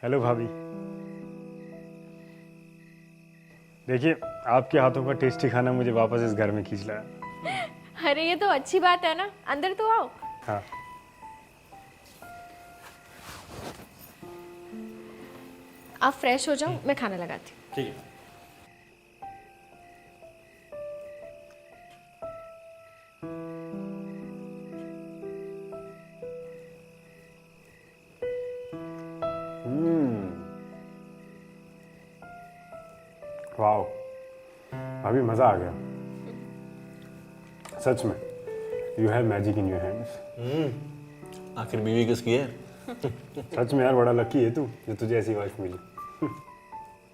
Hello भाभी। देखिए, आपके हाथों का टेस्टी खाना मुझे वापस इस घर में खींच लाया। अरे ये तो अच्छी बात है ना, अंदर तो आओ। हाँ। आप फ्रेश हो जाओ, मैं खाना लगाती हूँ। ठीक है। वाह, भाभी मज़ा आ गया सच में। You have magic in your hands. आखिर बीवी किसकी है? सच में यार, बड़ा लकी है तू जो तुझे ऐसी वाइफ मिली।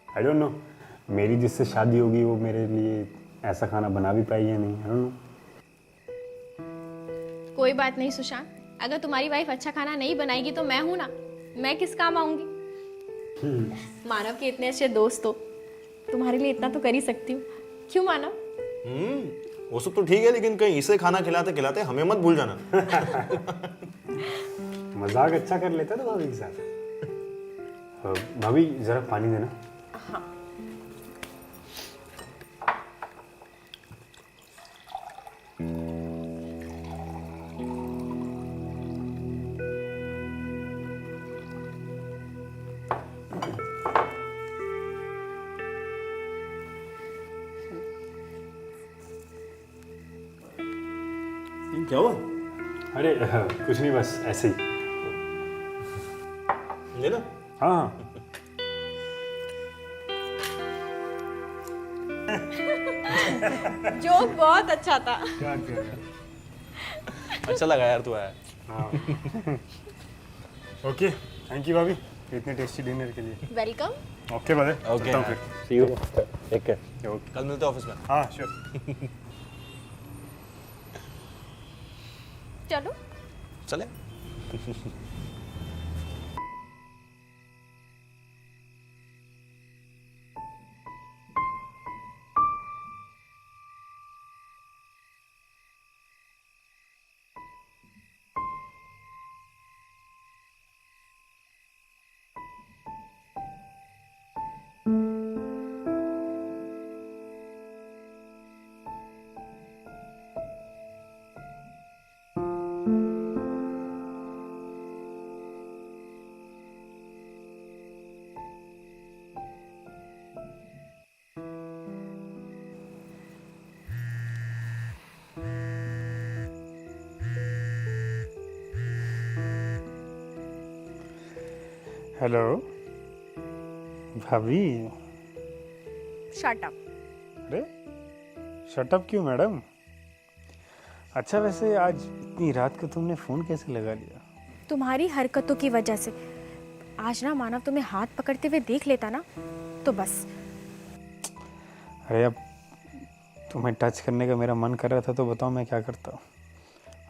आई डोंट नो, मेरी जिससे शादी होगी वो मेरे लिए ऐसा खाना बना भी पाई या नहीं, आई डोंट नो। कोई बात नहीं सुशांत, अगर तुम्हारी वाइफ अच्छा खाना नहीं बनाएगी तो मैं हूं ना, मैं किस काम आऊंगी। मानव के इतने अच्छे दोस्त हो, तुम्हारे लिए इतना तो कर ही सकती हूँ। क्यों मानव? वो सब तो ठीक है, लेकिन कहीं इसे खाना खिलाते खिलाते हमें मत भूल जाना। मजाक अच्छा कर लेता तो भाभी के साथ। भाभी जरा पानी देना। हाँ। क्या हुआ? अरे कुछ नहीं, बस ऐसे ही। ले लो। हाँ। जोक बहुत अच्छा था। क्या किया? अच्छा लगा यार तू आया। हाँ। ओके, थैंक यू भाभी इतने टेस्टी डिनर के लिए। वेलकम। Okay bye. ओके, चलता हूँ फिर। See you. Take care. Okay. कल मिलते हैं ऑफिस में। हाँ श्योर। चलो। चले। हेलो भाभी। Shut up. अरे शटअप क्यों मैडम? अच्छा वैसे आज इतनी रात को तुमने फ़ोन कैसे लगा लिया? तुम्हारी हरकतों की वजह से आज ना मानव तुम्हें हाथ पकड़ते हुए देख लेता ना तो बस। अरे अब तुम्हें टच करने का मेरा मन कर रहा था तो बताओ मैं क्या करता।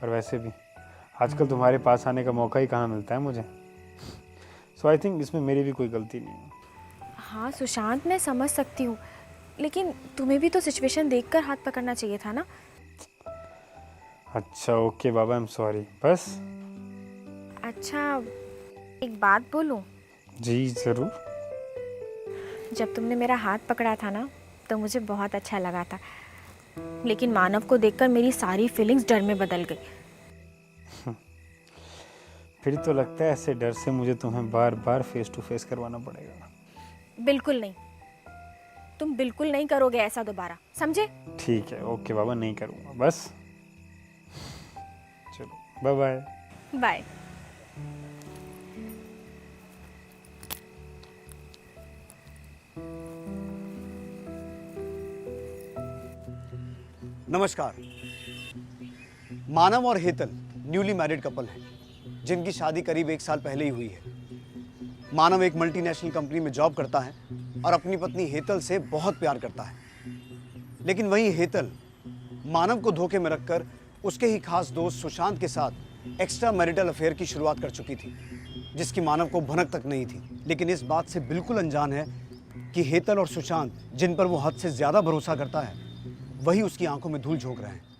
और वैसे भी आजकल तुम्हारे पास आने का मौका ही कहाँ मिलता है मुझे। सो आई थिंक इसमें मेरी भी कोई गलती नहीं है। हाँ सुशांत, मैं समझ सकती हूँ, लेकिन तुम्हें भी तो सिचुएशन देखकर हाथ पकड़ना चाहिए था ना। अच्छा okay Baba, I am sorry. बस। अच्छा एक बात बोलूं? जी ज़रूर। जब तुमने मेरा हाथ पकड़ा था ना तो मुझे बहुत अच्छा लगा था, लेकिन मानव को देखकर मेरी सारी फीलिंग्स डर में बदल गई। फिर तो लगता है ऐसे डर से मुझे तुम्हें बार बार फेस टू फेस करवाना पड़ेगा। बिल्कुल नहीं, तुम बिल्कुल नहीं करोगे ऐसा दोबारा, समझे? ठीक है ओके बाबा, नहीं करूँगा बस। चलो बाय बाय। बाय। नमस्कार। मानव और हेतल न्यूली मैरिड कपल हैं, जिनकी शादी करीब 1 साल पहले ही हुई है। मानव एक मल्टीनेशनल कंपनी में जॉब करता है और अपनी पत्नी हेतल से बहुत प्यार करता है। लेकिन वहीं हेतल मानव को धोखे में रखकर उसके ही खास दोस्त सुशांत के साथ एक्स्ट्रा मैरिटल अफेयर की शुरुआत कर चुकी थी, जिसकी मानव को भनक तक नहीं थी। लेकिन इस बात से बिल्कुल अनजान है कि हेतल और सुशांत, जिन पर वो हद से ज्यादा भरोसा करता है, वही उसकी आंखों में धूल झोंक रहे हैं।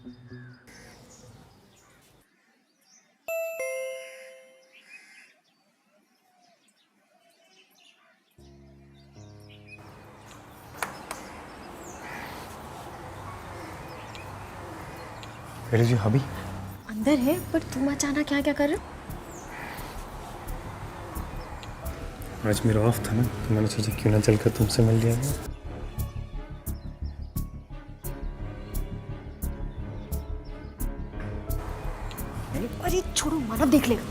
वेयर इज योर हबी? अंदर है, पर तुम अचानक क्या क्या कर रहे हो? आज मेरा ऑफ था ना, तो मैंने सोचा क्यों ना चलकर तुमसे मिल लिया जाए। अरे छोड़ो, मानव देख लेगा।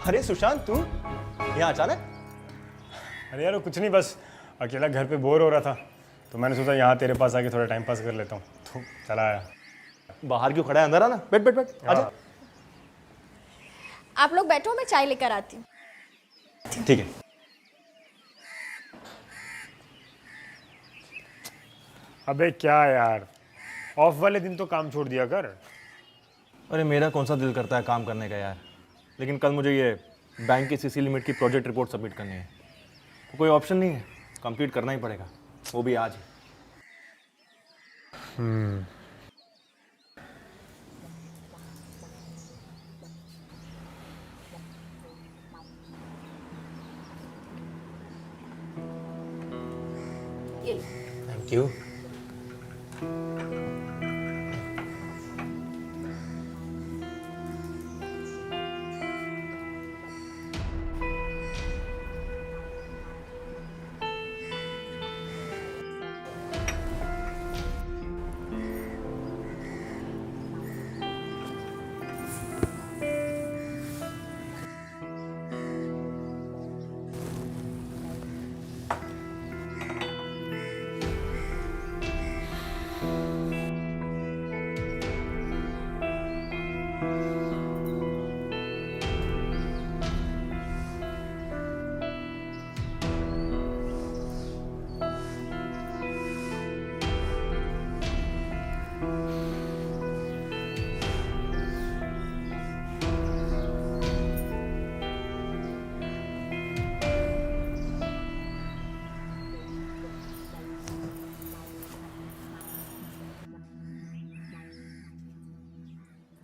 अरे सुशांत, तू यहाँ अचानक? अरे यार वो कुछ नहीं, बस अकेला घर पे बोर हो रहा था, तो मैंने सोचा यहाँ तेरे पास आके थोड़ा टाइम पास कर लेता हूँ, तो चला आया। बाहर क्यों खड़ा है, अंदर आना। बैठ बैठ बैठ, आजा। आप लोग बैठो, मैं चाय लेकर आती हूँ। ठीक है। अबे क्या यार, ऑफ वाले दिन तो काम छोड़ दिया कर। अरे मेरा कौन सा दिल करता है काम करने का यार, लेकिन कल मुझे ये बैंक की सीसी लिमिट की प्रोजेक्ट रिपोर्ट सबमिट करनी है, तो कोई ऑप्शन नहीं है, कंप्लीट करना ही पड़ेगा, वो भी आज। ये लो। Thank you.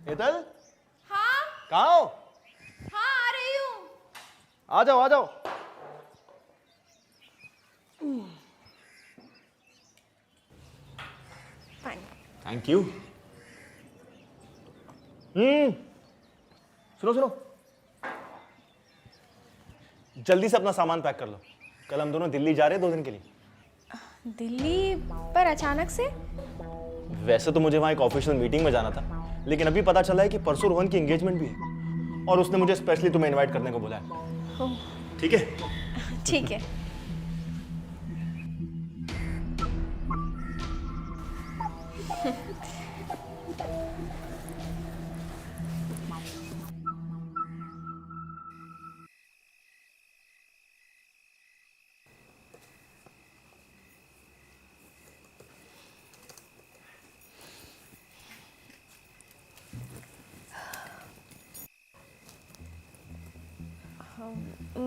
हेतल, हाँ कहाँ हो? हाँ, आ रही हूँ। आ जाओ आ जाओ। पानी। Thank you. सुनो सुनो, जल्दी से अपना सामान पैक कर लो, कल हम दोनों दिल्ली जा रहे हैं 2 दिन के लिए। दिल्ली पर अचानक से? वैसे तो मुझे वहाँ एक ऑफिशियल मीटिंग में जाना था, लेकिन अभी पता चला है कि परसों रोहन की एंगेजमेंट भी है और उसने मुझे स्पेशली तुम्हें इनवाइट करने को बोला है। ठीक है? ठीक है।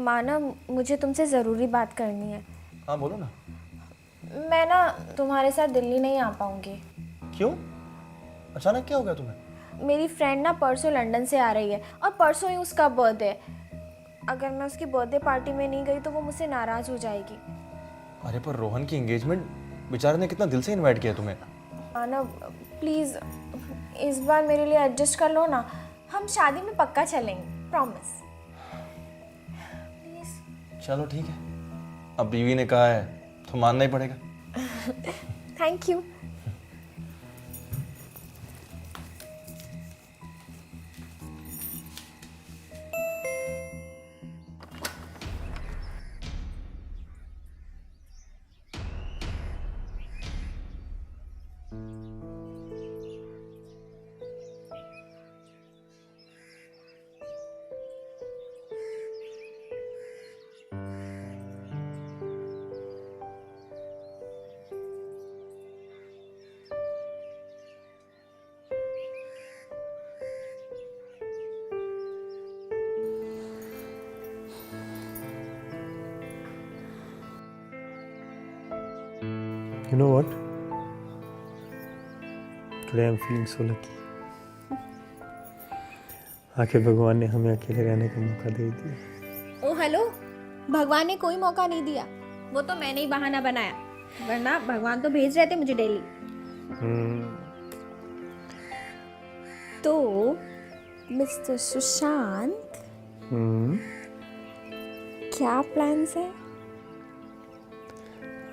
मानव, मुझे तुमसे ज़रूरी बात करनी है। हाँ बोलो ना। मैं ना तुम्हारे साथ दिल्ली नहीं आ पाऊंगी। क्यों? अचानक क्या हो गया तुम्हें? मेरी फ्रेंड ना परसों लंदन से आ रही है और परसों ही उसका बर्थडे है। अगर मैं उसकी बर्थडे पार्टी में नहीं गई तो वो मुझसे नाराज़ हो जाएगी। अरे पर रोहन की एंगेजमेंट, बेचारे ने कितना दिल से इनवाइट किया तुम्हें। मानव प्लीज़ इस बार मेरे लिए एडजस्ट कर लो ना, हम शादी में पक्का चलेंगे, प्रॉमिस। चलो ठीक है, अब बीवी ने कहा है तो मानना ही पड़ेगा। Thank you. You know what? Today I'm feeling so lucky. आखिर भगवान ने हमें अकेले रहने का मौका दे दिया। ओ हेलो, भगवान ने कोई मौका नहीं दिया, वो तो मैंने ही बहाना बनाया, वरना भगवान तो भेज रहे थे मुझे डेली। तो मिस्टर सुशांत, क्या प्लान्स है?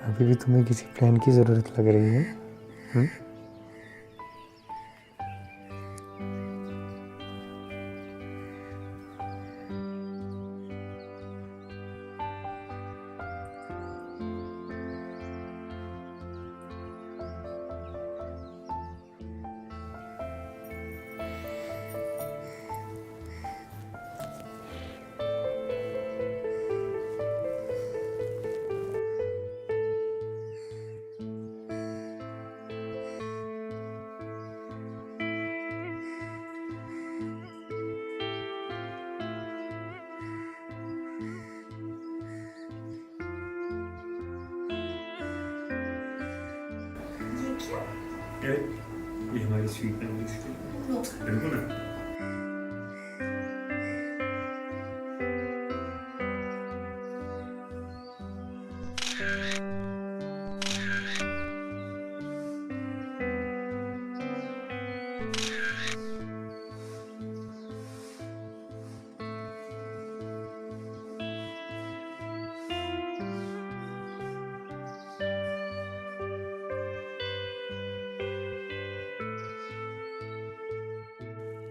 अभी भी तुम्हें किसी प्लान की ज़रूरत लग रही है? ये हमारी स्वीट बिल्कुल ना।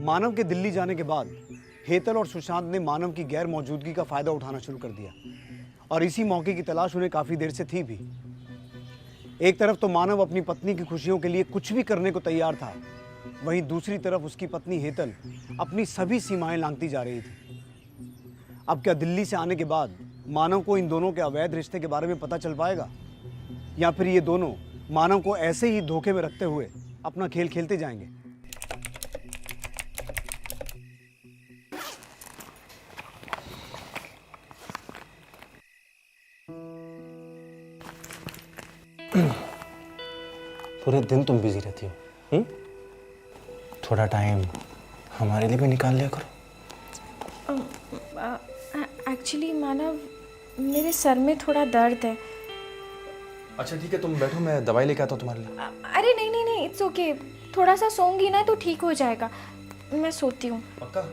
मानव के दिल्ली जाने के बाद हेतल और सुशांत ने मानव की गैर मौजूदगी का फायदा उठाना शुरू कर दिया और इसी मौके की तलाश उन्हें काफी देर से थी भी। एक तरफ तो मानव अपनी पत्नी की खुशियों के लिए कुछ भी करने को तैयार था, वहीं दूसरी तरफ उसकी पत्नी हेतल अपनी सभी सीमाएं लांघती जा रही थी। अब क्या दिल्ली से आने के बाद मानव को इन दोनों के अवैध रिश्ते के बारे में पता चल पाएगा, या फिर ये दोनों मानव को ऐसे ही धोखे में रखते हुए अपना खेल खेलते जाएंगे? पूरे दिन तुम बिजी रहती हो, थोड़ा टाइम हमारे लिए भी निकाल लिया करो। एक्चुअली मानव, मेरे सर में थोड़ा दर्द है। अच्छा ठीक है, तुम बैठो, मैं दवाई लेके आता हूँ तुम्हारे लिए। अरे नहीं नहीं नहीं, इट्स ओके। थोड़ा सा सोऊंगी ना तो ठीक हो जाएगा। मैं सोती हूँ। पक्का?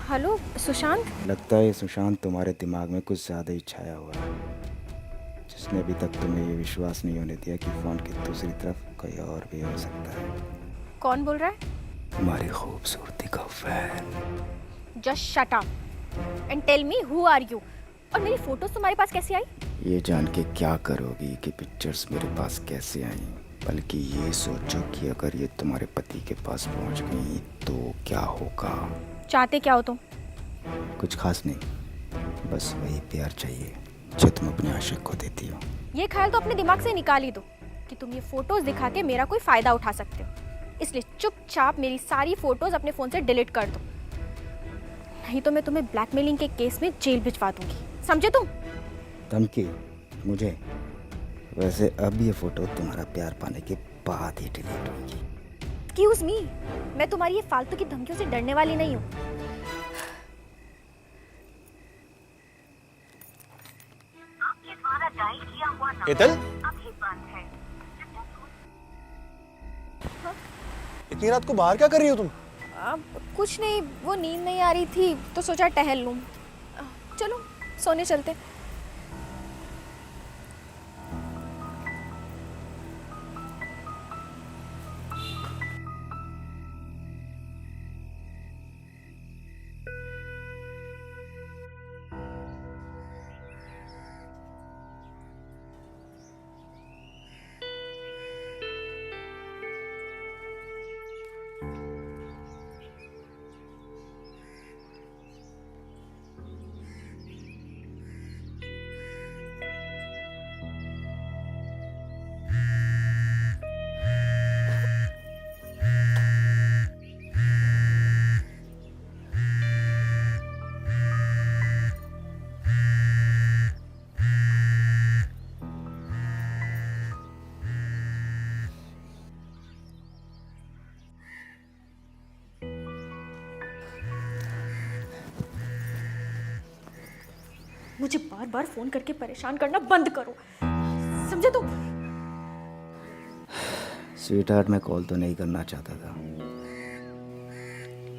हेलो सुशांत। लगता है सुशांत तुम्हारे दिमाग में कुछ ज़्यादा ही छाया हुआ है, जिसने अभी तक तुम्हें ये विश्वास नहीं होने दिया कि फ़ोन की दूसरी तरफ कोई और भी हो सकता है। कौन बोल रहा है? तुम्हारी खूबसूरती का fan. Just shut up and tell me who are you. और मेरी फोटोज तुम्हारे पास कैसे आई? ये जान के क्या करोगी कि पिक्चर्स मेरे पास कैसे आई, बल्कि ये सोचो कि अगर ये तुम्हारे पति के पास पहुंच गई तो क्या होगा। चाहते क्या हो तुम? कुछ खास नहीं, बस वही प्यार चाहिए जो तुम अपने आशिक को देती हो। ये ख्याल तो अपने दिमाग से निकाल ही दो कि तुम ये फोटोज दिखा के मेरा कोई फायदा उठा सकते हो। इसलिए चुपचाप मेरी सारी फोटोज अपने फ़ोन से डिलीट कर दो, नहीं तो मैं तुम्हें ब्लैकमेलिंग के केस में जेल भिजवा दूंगी, समझे तुम? धमकी मुझे? वैसे अब ये फोटो तुम्हारा प्यार पाने के बाद ही डिलीट होगी। एक्सक्यूज मी, मैं तुम्हारी ये फालतू की धमकियों से डरने वाली नहीं हूँ। हेतल, इतनी रात को बाहर क्या कर रही हो तुम? कुछ नहीं, वो नींद नहीं आ रही थी तो सोचा टहल लूँ। चलो सोने चलते। मुझे बार बार फोन करके परेशान करना बंद करो, समझे तुम? स्वीटहार्ट, मैं कॉल तो नहीं करना चाहता था,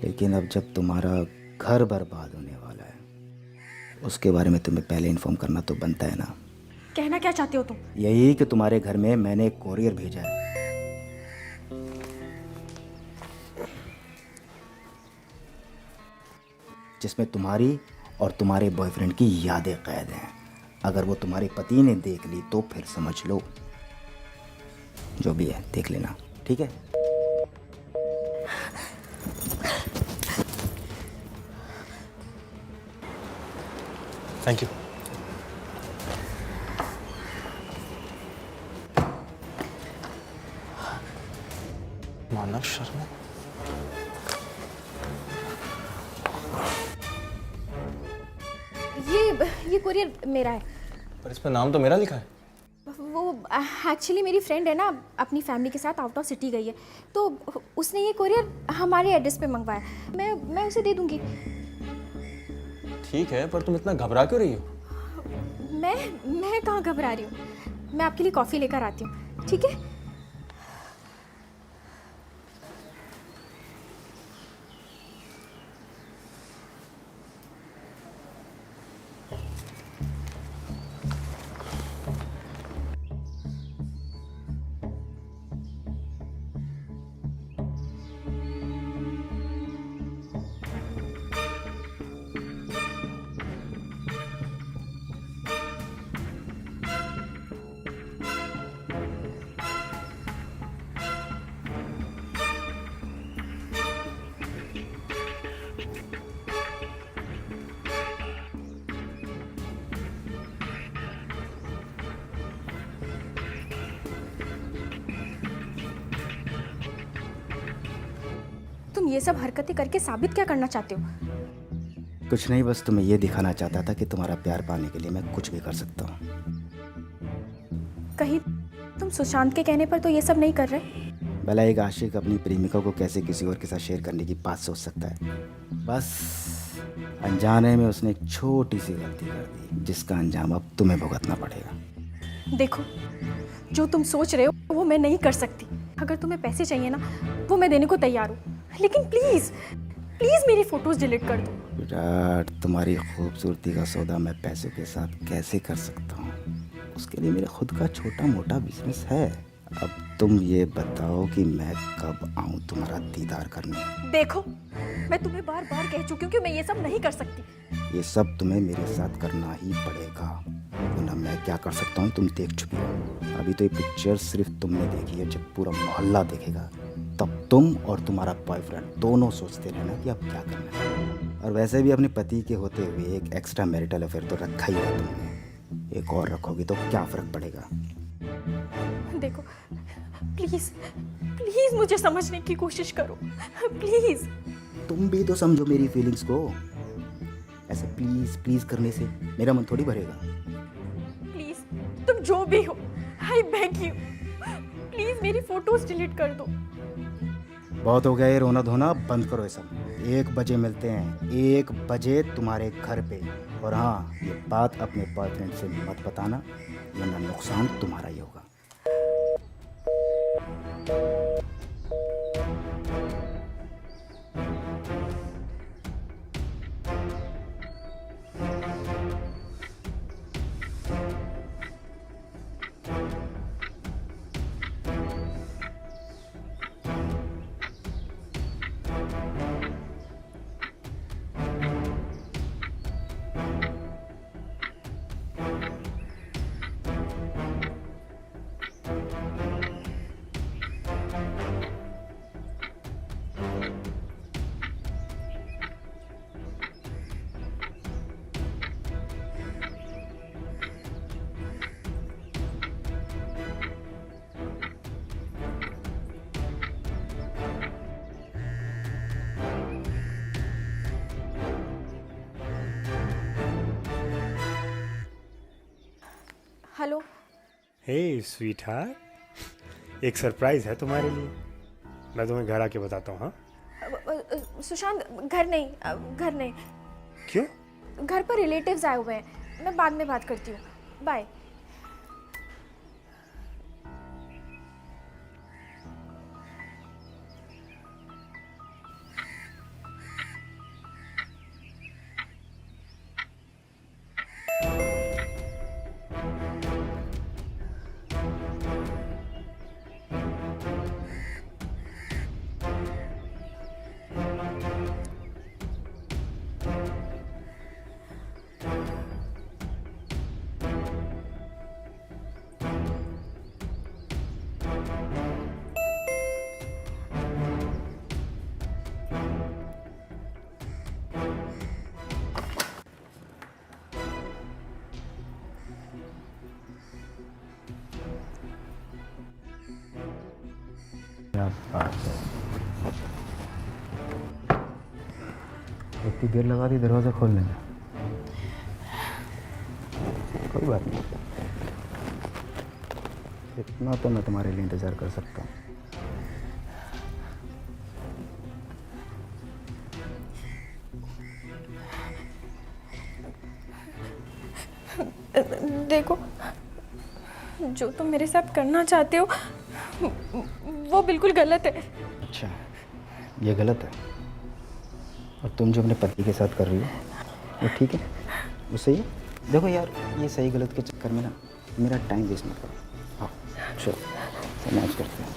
लेकिन अब जब तुम्हारा घर बर्बाद होने वाला है उसके बारे में तुम्हें पहले इन्फॉर्म करना तो बनता है ना। कहना क्या चाहते हो तुम? यही कि तुम्हारे घर में मैंने एक कोरियर भेजा है जिसमें तुम्हारी और तुम्हारे बॉयफ्रेंड की यादें कैद हैं। अगर वो तुम्हारे पति ने देख ली तो फिर समझ लो, जो भी है देख लेना, ठीक है? Thank you. मानव शर्मा, ये कोरियर मेरा है। पर इस पर नाम तो मेरा लिखा है। वो एक्चुअली मेरी फ्रेंड है ना, अपनी फैमिली के साथ आउट ऑफ सिटी गई है, तो उसने ये कोरियर हमारे एड्रेस पे मंगवाया। मैं उसे दे दूंगी। ठीक है, पर तुम इतना घबरा क्यों रही हो? मैं कहाँ घबरा रही हूँ, मैं आपके लिए कॉफ़ी लेकर आती हूँ, ठीक है? तुम ये सब हरकतें करके साबित क्या करना चाहते हो? कुछ नहीं, बस तुम्हें ये दिखाना चाहता था कि तुम्हारा प्यार पाने के लिए मैं कुछ भी कर सकता हूँ। कहीं तुम सुशांत के कहने पर तो ये सब नहीं कर रहे? भला एक आशिक अपनी प्रेमिका को कैसे किसी और के साथ शेयर करने की बात सोच सकता है? बस अनजाने में उसने एक छोटी सी गलती कर दी जिसका अंजाम अब तुम्हें भुगतना पड़ेगा। देखो, जो तुम सोच रहे हो वो मैं नहीं कर सकती। अगर तुम्हें पैसे चाहिए ना, वो मैं देने को तैयार हूँ, लेकिन प्लीज प्लीज मेरी फोटोज डिलीट कर दो। विराट, तुम्हारी खूबसूरती का सौदा मैं पैसों के साथ कैसे कर सकता हूँ? उसके लिए मेरा खुद का छोटा मोटा बिजनेस है। अब तुम ये बताओ कि मैं कब आऊँ तुम्हारा दीदार करने? देखो, मैं तुम्हें बार बार कह चुकी हूँ कि मैं ये सब नहीं कर सकती। ये सब तुम्हें मेरे साथ करना ही पड़ेगा, वरना मैं क्या कर सकता हूँ तुम देख चुकी हो। अभी तो ये पिक्चर सिर्फ तुमने देखी है, जब पूरा मोहल्ला देखेगा तब तुम और तुम्हारा बॉयफ्रेंड दोनों सोचते रहना कि अब क्या करना है। और वैसे भी अपने पति के होते हुए एक एक्स्ट्रा मैरिटल अफेयर तो रखा ही है तुमने, एक और रखोगी तो क्या फ़र्क पड़ेगा? देखो प्लीज प्लीज मुझे समझने की कोशिश करो, प्लीज। तुम भी तो समझो मेरी फीलिंग्स को। ऐसे प्लीज प्लीज करने से मेरा मन थोड़ी भरेगा। प्लीज, तुम जो भी हो, आई बेग यू, प्लीज मेरी फोटोज डिलीट कर दो। बहुत हो गया ये रोना धोना, बंद करो ये सब। 1 बजे मिलते हैं, 1 बजे तुम्हारे घर पे। और हाँ, ये बात अपने बॉयफ्रेंड से मत बताना, वरना नुकसान तुम्हारा ही होगा। हेलो। हे स्वीट हार्ट, एक सरप्राइज है तुम्हारे लिए। मैं तुम्हें घर आके बताता हूँ। हाँ, सुशांत, घर नहीं। क्यों? घर पर रिलेटिव्स आए हुए हैं, मैं बाद में बात करती हूँ, बाय। क्या बात है, इतनी देर लगा दी दरवाज़ा खोलने में। कोई बात नहीं, इतना तो मैं तुम्हारे लिए इंतज़ार कर सकता हूँ। देखो, जो तुम मेरे साथ करना चाहते हो वो बिल्कुल गलत है। अच्छा, ये गलत है, और तुम जो अपने पति के साथ कर रही हो वो ठीक है, वो सही है। देखो यार, ये सही गलत के चक्कर में ना मेरा टाइम वेस्ट मत करो। हाँ चलो मैच करते हैं।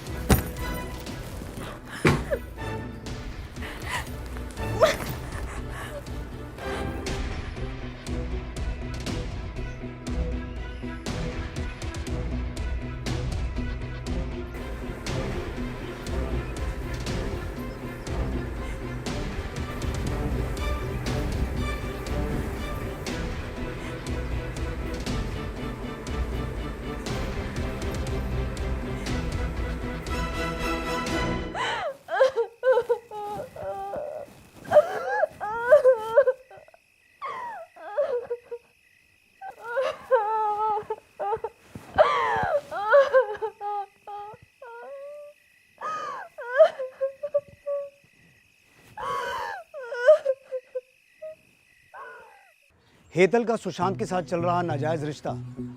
हेतल का सुशांत के साथ चल रहा नाजायज रिश्ता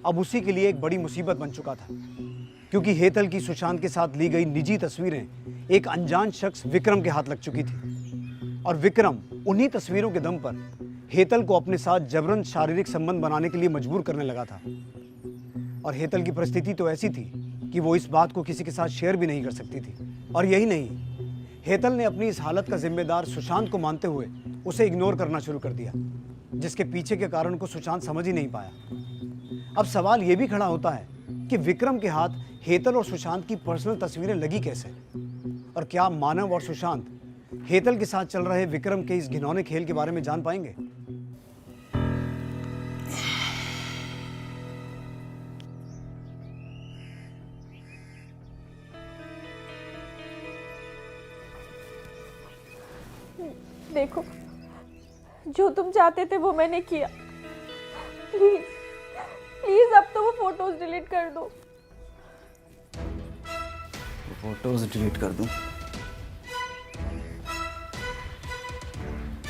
अब उसी के लिए एक बड़ी मुसीबत बन चुका था, क्योंकि हेतल की सुशांत के साथ ली गई निजी तस्वीरें एक अनजान शख्स विक्रम के हाथ लग चुकी थी, और विक्रम उन्हीं तस्वीरों के दम पर हेतल को अपने साथ जबरन शारीरिक संबंध बनाने के लिए मजबूर करने लगा था। और हेतल की परिस्थिति तो ऐसी थी कि वो इस बात को किसी के साथ शेयर भी नहीं कर सकती थी। और यही नहीं, हेतल ने अपनी इस हालत का जिम्मेदार सुशांत को मानते हुए उसे इग्नोर करना शुरू कर दिया, जिसके पीछे के कारण को सुशांत समझ ही नहीं पाया। अब सवाल यह भी खड़ा होता है कि विक्रम के हाथ हेतल और सुशांत की पर्सनल तस्वीरें लगी कैसे, और क्या मानव और सुशांत हेतल के साथ चल रहे विक्रम के इस घिनौने खेल के बारे में जान पाएंगे? देखो, जो तुम चाहते थे वो मैंने किया। प्लीज प्लीज अब तो वो फोटोज डिलीट कर दो। फोटोज डिलीट कर दूं?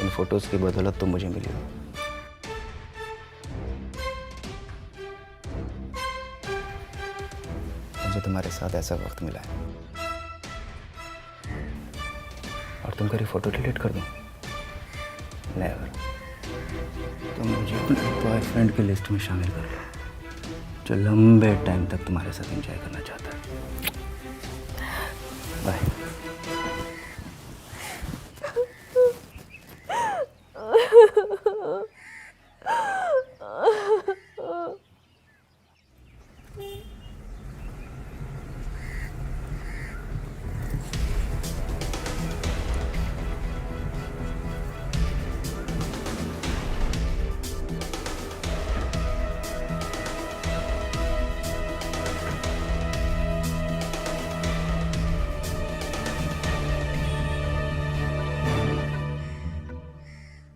इन फोटोज की बदौलत तो मुझे मिली हो। मुझे तुम्हारे साथ ऐसा वक्त मिला है और तुम करी फोटो डिलीट कर दो? नेवर। तुम मुझे अपने बॉयफ्रेंड की लिस्ट में शामिल कर लो, जो लंबे टाइम तक तुम्हारे साथ एंजॉय करना चाहता है। बाय।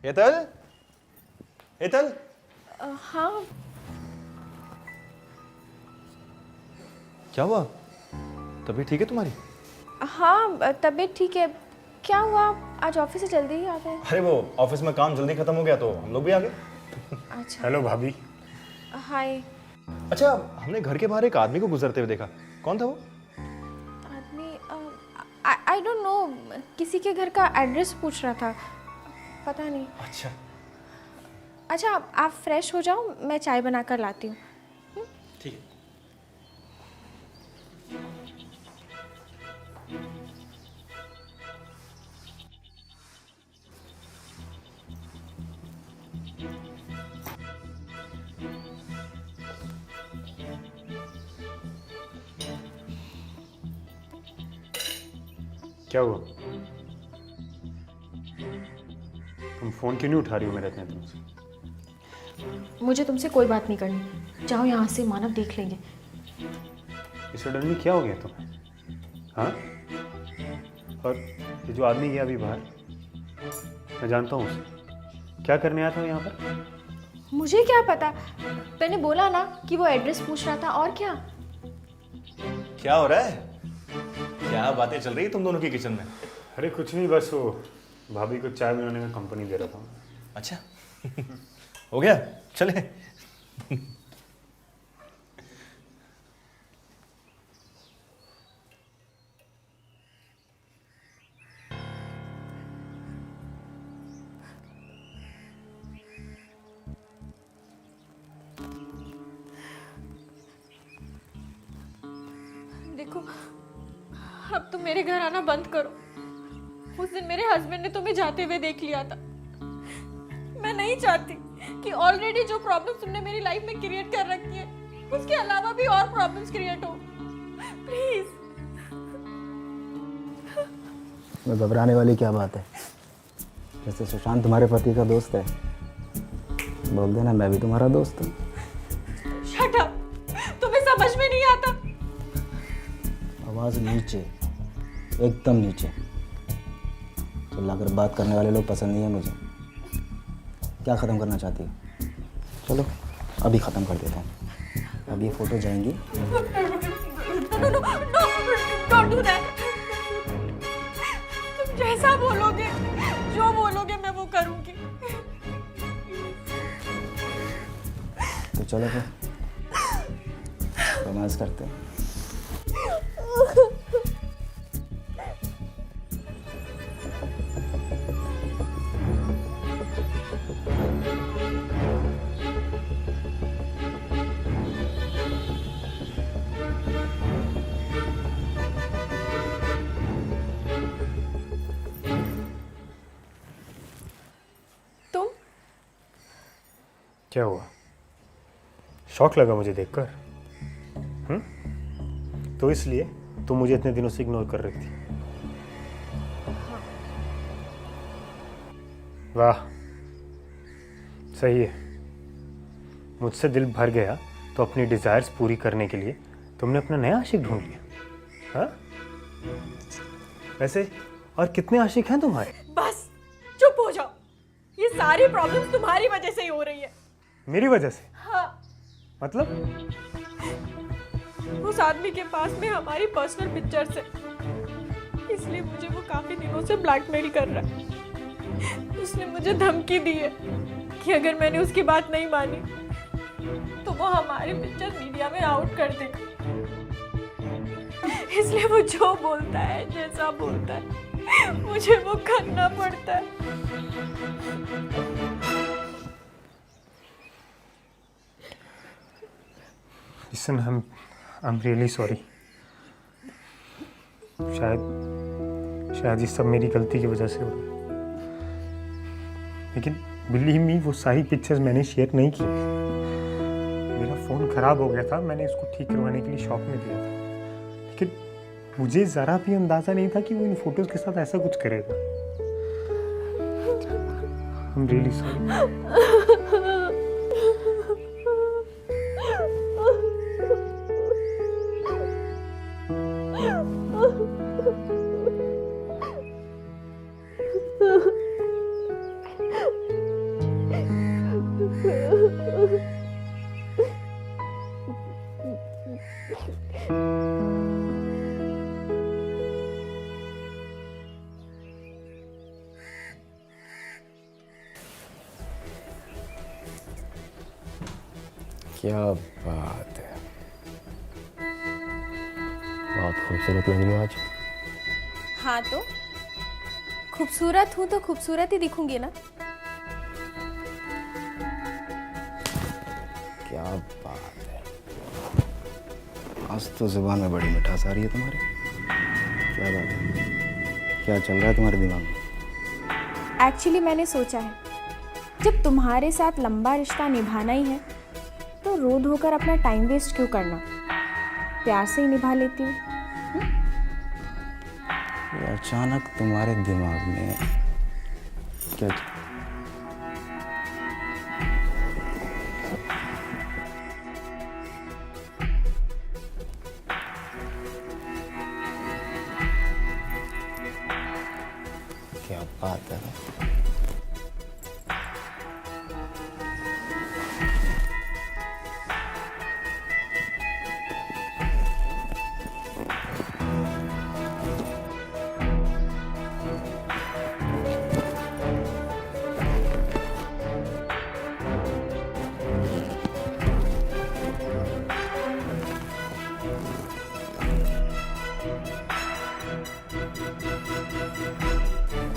हेतल, हेतल, हाँ क्या हुआ? तबीयत ठीक है तुम्हारी? हाँ तबीयत ठीक है। क्या हुआ, आज ऑफिस से जल्दी ही आ गए? अरे वो ऑफिस में काम जल्दी खत्म हो गया तो हम लोग भी आ गए। अच्छा। हेलो भाभी। हाय। अच्छा, हमने घर के बाहर एक आदमी को गुजरते हुए देखा। कौन था वो? आदमी आई डोंट नो, किसी के घर का एड्रेस पूछ रहा था, पता नहीं। अच्छा अच्छा आप फ्रेश हो जाओ, मैं चाय बना कर लाती हूँ। ठीक है। क्या हुआ? तुम फोन क्यों नहीं उठा रही हो मेरे इतने दिनों से? मुझे तुमसे कोई बात नहीं करनी, जाओ यहाँ से, मानव देख लेंगे। सडनली क्या हो गया तुम्हें? हाँ? और ये जो आदमी गया अभी बाहर, मैं जानता हूँ उसे। क्या करने आया था वो यहाँ पर? मुझे क्या पता, मैंने बोला ना कि वो एड्रेस पूछ रहा था। और क्या? क्या हो रहा है? क्या बातें चल रही है तुम दोनों की किचन में? अरे कुछ नहीं, बस वो भाभी को चाय बनाने का कंपनी दे रहा था। अच्छा हो गया, चले। देखो, अब तुम मेरे घर आना बंद करो। उस दिन मेरे हस्बैंड ने तुम्हें जाते हुए देख लिया था। मैं नहीं चाहती कि ऑलरेडी जो प्रॉब्लम्स तुमने मेरी लाइफ में क्रिएट कर रखी है, उसके अलावा भी और प्रॉब्लम्स क्रिएट हो। प्लीज। मैं घबराने वाली क्या बात है? जैसे सुशांत तुम्हारे पति का दोस्त है, बोल देना मैं भी तुम्हारा दोस्त हूँ। शट अप, तुम्हें समझ में नहीं आता। आवाज़ नीचे, एकदम नीचे। चिल्लाकर बात करने वाले लोग पसंद नहीं है मुझे। क्या ख़त्म करना चाहती हो? चलो अभी ख़त्म कर देते हैं। अब ये फ़ोटो जाएंगी। Don't do that. तुम जैसा बोलोगे, जो बोलोगे मैं वो करूंगी। तो चलो फिर रोमांस करते हैं। तुम? क्या हुआ? शौक लगा मुझे देखकर? तो इसलिए तुम मुझे इतने दिनों से इग्नोर कर रही थी? वाह, सही है। मुझसे दिल भर गया तो अपनी डिजायर्स पूरी करने के लिए तुमने अपना नया आशिक ढूंढ लिया। हाँ? वैसे और कितने आशिक हैं तुम्हारे? बस चुप सारी प्रॉब्लम्स तुम्हारी वजह से ही हो रही है। मेरी वजह से? हाँ, मतलब? उस आदमी के पास में हमारी पर्सनल पिक्चर्स है, इसलिए मुझे वो काफी दिनों से ब्लैकमेल कर रहा है। उसने मुझे धमकी दी है कि अगर मैंने उसकी बात नहीं मानी तो वो हमारी पिक्चर मीडिया में आउट कर देगा। इसलिए वो जो बोलता है, जैसा बोलता है, मुझे वो करना पड़ता है। Listen, I'm really sorry. शायद ये सब मेरी गलती की वजह से हो रहा है। लेकिन बिलीव मी, वो सारी पिक्चर्स मैंने शेयर नहीं की। मेरा फ़ोन ख़राब हो गया था, मैंने उसको ठीक करवाने के लिए शॉप में दिया था। लेकिन मुझे ज़रा भी अंदाज़ा नहीं था कि वो इन फोटोज़ के साथ ऐसा कुछ करेगा। I'm really sorry. क्या बात है, बहुत खूबसूरत लग रही हो आज। हाँ तो खूबसूरत हूँ तो खूबसूरत ही दिखूंगी ना। क्या बात है, आज तो जुबान में बड़ी मिठास आ रही है तुम्हारी। क्या बात है, क्या चल रहा है तुम्हारे दिमाग में? एक्चुअली मैंने सोचा है, जब तुम्हारे साथ लंबा रिश्ता निभाना ही है तो रो धोकर अपना टाइम वेस्ट क्यों करना, प्यार से ही निभा लेती हूँ। ये अचानक तुम्हारे दिमाग में क्या क्या बात है?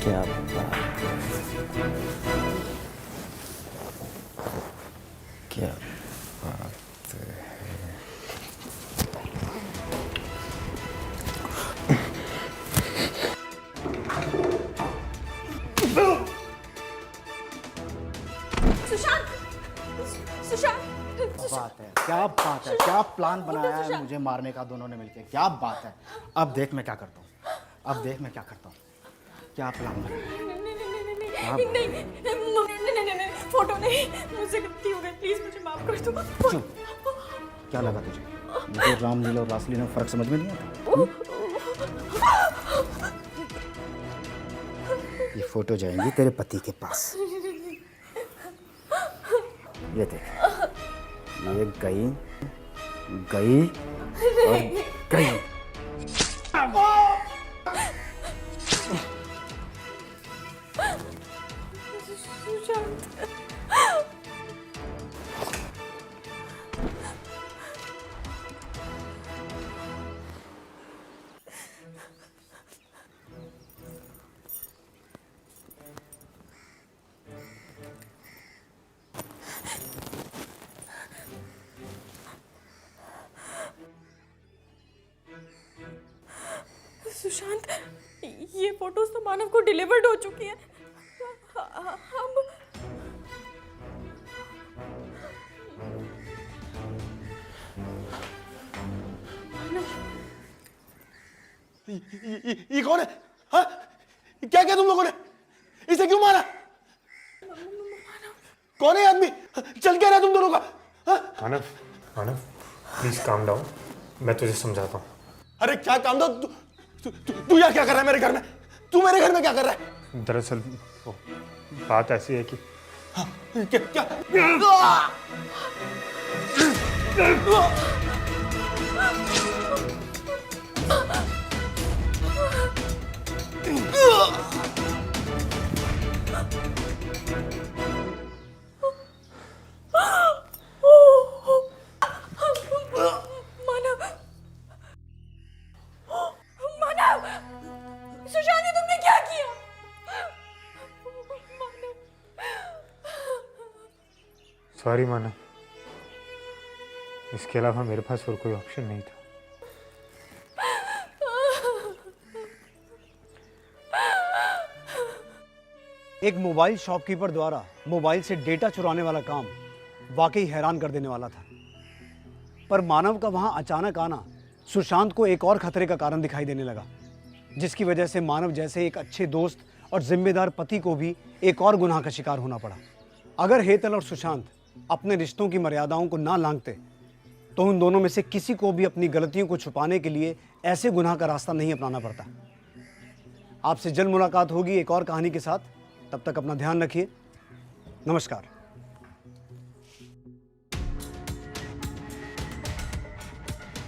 क्या बात है, क्या बात है। सुशांत, सुशांत, बात है, क्या बात है, क्या प्लान बनाया है मुझे मारने का दोनों ने मिलके? क्या बात है, अब देख मैं क्या करता हूँ, अब देख मैं क्या करता हूँ। क्या प्लान बनाया है? नहीं, फोटो नहीं, मुझसे गलती हो गई, प्लीज मुझे माफ कर दो। क्यों? क्या लगा तुझे? मुझे रामलीला और रासलीला में फर्क समझ में नहीं आता? ये फोटो जाएंगी तेरे पति के पास। ये देख, ये गई गई और गई। सुशांत, ये फोटोज तो मानव को डिलीवर्ड हो चुकी है। हम ये कौन है? हाँ? क्या तुम लोगों ने इसे क्यों मारा? कौन है आदमी? चल क्या रहा तुम दोनों का? हाँ? मानव, मानव, प्लीज काम डाउन, मैं तुझे समझाता हूँ। अरे क्या काम दो? तू यहाँ क्या कर रहा है मेरे घर में? तू मेरे घर में क्या कर रहा है? दरअसल वो बात ऐसी है कि क्या मानव, मानव, सुशांत ने तुमने क्या किया? मानव, सॉरी मानव, इसके अलावा मेरे पास और कोई ऑप्शन नहीं था। एक मोबाइल शॉपकीपर द्वारा मोबाइल से डेटा चुराने वाला काम वाकई हैरान कर देने वाला था, पर मानव का वहां अचानक आना सुशांत को एक और खतरे का कारण दिखाई देने लगा, जिसकी वजह से मानव जैसे एक अच्छे दोस्त और जिम्मेदार पति को भी एक और गुनाह का शिकार होना पड़ा। अगर हेतल और सुशांत अपने रिश्तों की मर्यादाओं को ना लांघते तो उन दोनों में से किसी को भी अपनी गलतियों को छुपाने के लिए ऐसे गुनाह का रास्ता नहीं अपनाना पड़ता। आपसे जल्द मुलाकात होगी एक और कहानी के साथ। तब तक अपना ध्यान रखिए। नमस्कार।